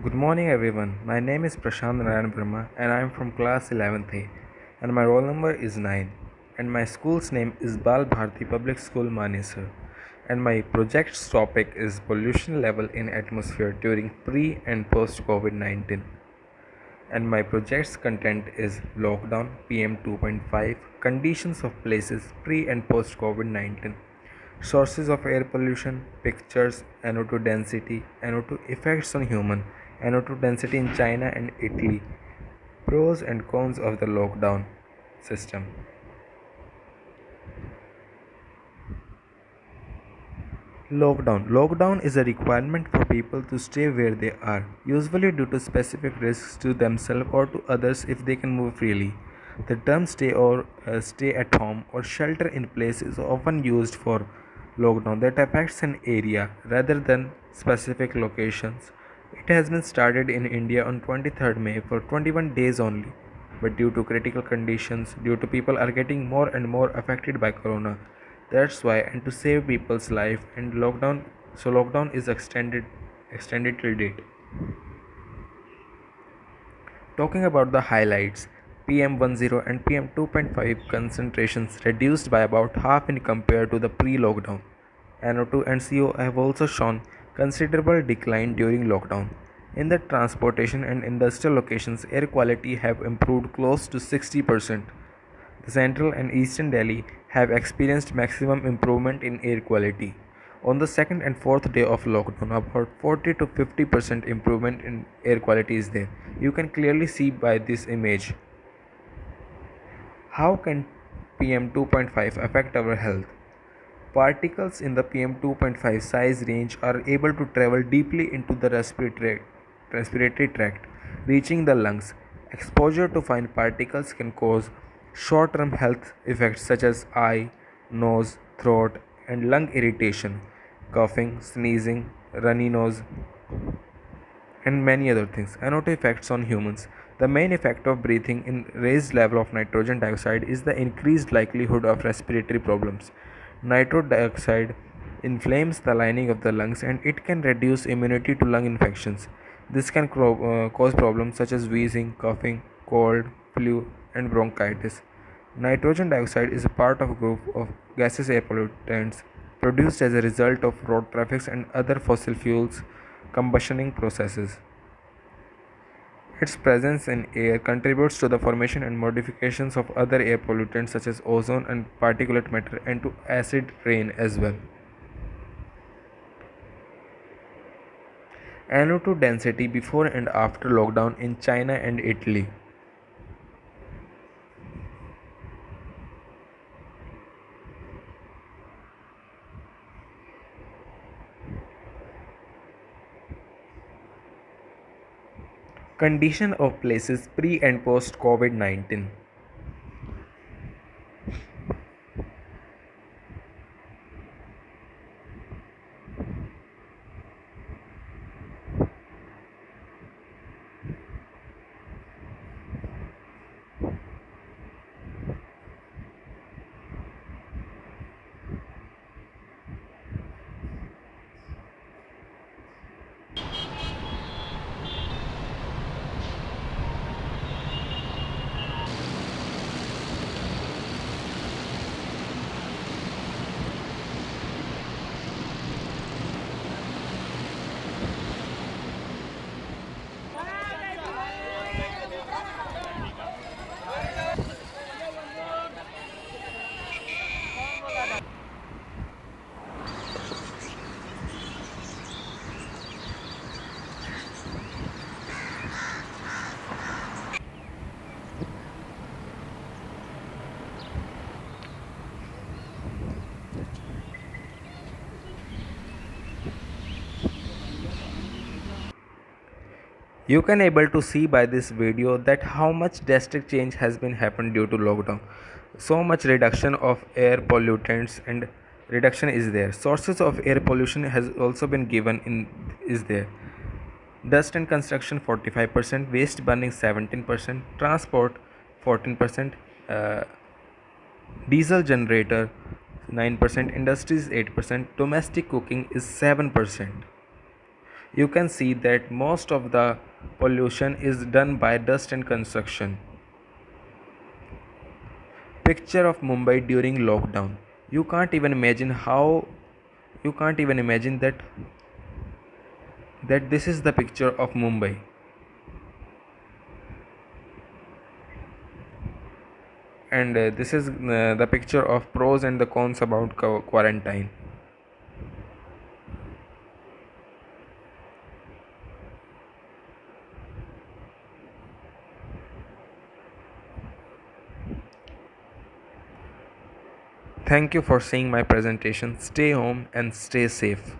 Good morning, everyone. My name is Prashant Narayan Brahma, and I am from class 11th A, and my roll number is 9, and my school's name is Bal Bharati Public School Manesar, and my project's topic is pollution level in atmosphere during pre and post COVID-19, and my project's content is lockdown PM 2.5, conditions of places pre and post COVID-19. Sources of air pollution, pictures, NO2 density, NO2 effects on human, NO2 density in China and Italy, pros and cons of the lockdown system. Lockdown is a requirement for people to stay where they are, usually due to specific risks to themselves or to others if they can move freely. The term stay at home or shelter in place is often used for lockdown that affects an area rather than specific locations. It has been started in India on 23rd May for 21 days only, but due to critical conditions, due to people are getting more and more affected by corona, that's why, and to save people's life and lockdown is extended till date. Talking about the highlights, PM10 and PM2.5 concentrations reduced by about half in compared to the pre-lockdown. NO2 and CO have also shown considerable decline during lockdown. In the transportation and industrial locations, air quality have improved close to 60%. The central and eastern Delhi have experienced maximum improvement in air quality. On the second and fourth day of lockdown, about 40 to 50% improvement in air quality is there. You can clearly see by this image. How can PM 2.5 affect our health? Particles in the PM 2.5 size range are able to travel deeply into the respiratory tract, reaching the lungs. Exposure to fine particles can cause short term health effects such as eye, nose, throat, and lung irritation, coughing, sneezing, runny nose, and many other things. NO2 effects on humans. The main effect of breathing in raised level of nitrogen dioxide is the increased likelihood of respiratory problems. Nitrogen dioxide inflames the lining of the lungs and it can reduce immunity to lung infections. This can cause problems such as wheezing, coughing, cold, flu, and bronchitis. Nitrogen dioxide is a part of a group of gaseous air pollutants produced as a result of road traffic and other fossil fuels combustioning processes. Its presence in air contributes to the formation and modifications of other air pollutants such as ozone and particulate matter and to acid rain as well. NO2 density before and after lockdown in China and Italy. Condition of places pre and post COVID 19. You can able to see by this video that how much drastic change has been happened due to lockdown. So much reduction of air pollutants and reduction is there. Sources of air pollution has also been given in is there. Dust and construction 45%, waste burning 17%, transport 14%, uh, diesel generator 9%, industries 8%, domestic cooking is 7%. You can see that most of the pollution is done by dust and construction. Picture of Mumbai during lockdown. You can't even imagine how you can't even imagine that this is the picture of Mumbai. And this is the picture of pros and the cons about quarantine. Thank you for seeing my presentation. Stay home and stay safe.